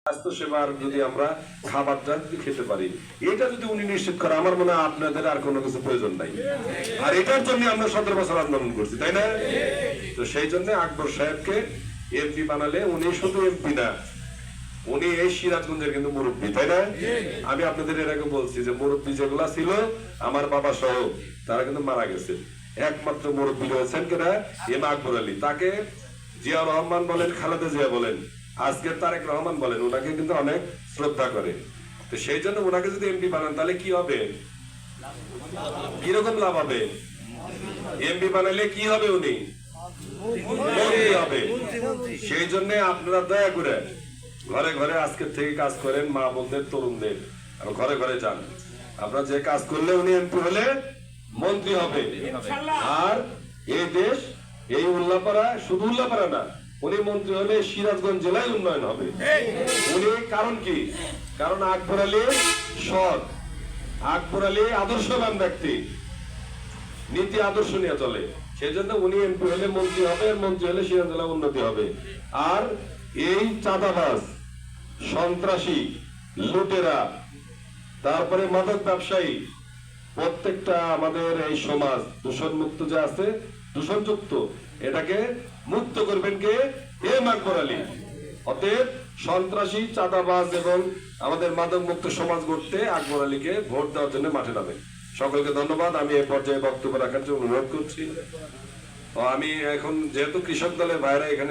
স্বাস্থ্য সেবার যদি আমরা খাবারটা যদি খেতে পারি, এটা যদি উনি নিশ্চিত করে, আমার মনে হয় আপনাদের আর কোনো কিছু প্রয়োজন নাই। আর এটার জন্য আমরা 17 বছর আন্দোলন করছি, তাই না? তো সেই জন্য আকবর সাহেবকে এমপি বানালে উনি শুধু এমপি না, উনি এই সিরাজগঞ্জের কিন্তু মুরব্বী, তাই না? আমি আপনাদের এর আগে বলছি যে মুরব্বী যেগুলা ছিল আমার বাবা সহ তারা কিন্তু মারা গেছে। একমাত্র মুরব্বী রয়েছেন কেনা, এম আকবর আলী। তাকে জিয়া রহমান বলেন, খালেদা জিয়া বলেন, আজকে তারেক রহমান বলেন, ওনাকে কিন্তু অনেক শ্রদ্ধা করে। তো সেই জন্য ওনাকে যদি এমপি বানান তাহলে কি হবে, কিরকম লাভ হবে? এমপি বানাইলে কি হবে, উনি মন্ত্রী হবে। সেই জন্য আপনারা দয়া করে ঘরে ঘরে আজকের থেকে কাজ করেন, মা বোনদের, তরুণদের ঘরে ঘরে যান। আপনারা যে কাজ করলে উনি এমপি হলে মন্ত্রী হবে। আর এই দেশ, এই উল্লাপাড়া, শুধু উল্লাপাড়া না, উনি মন্ত্রী হলে সিরাজগঞ্জ জেলায় উন্নয়ন হবে। উনি কারণ কি? কারণ আকবর আলী সৎ, আকবর আলী আদর্শবান ব্যক্তি, নীতি আদর্শ নিয়ে চলে। সেই জন্য উনি এমপি হলে মন্ত্রী হবে, মন্ত্রী হলে সিরাজ জেলা উন্নতি হবে। আর এই চাঁদাবাজ, সন্ত্রাসী, লুটেরা, তারপরে মাদক ব্যবসায়ী, প্রত্যেকটা আমাদের এই সমাজ দূষণ মুক্ত যে আছে, দূষণযুক্ত, এটাকে মুক্ত করবেন কে? এম আকবর আলী। অতএব সন্ত্রাসী, চাঁদাবাজ এবং আমাদের মাদক মুক্ত সমাজ গড়তে আকবর আলীকে ভোট দেওয়ার জন্য মাঠে নামেন। সকলকে ধন্যবাদ। আমি এই পর্যায়ে বক্তব্য রাখার জন্য অনুরোধ করছি। আমি এখন যেহেতু কৃষক দলের ভাইরা এখানে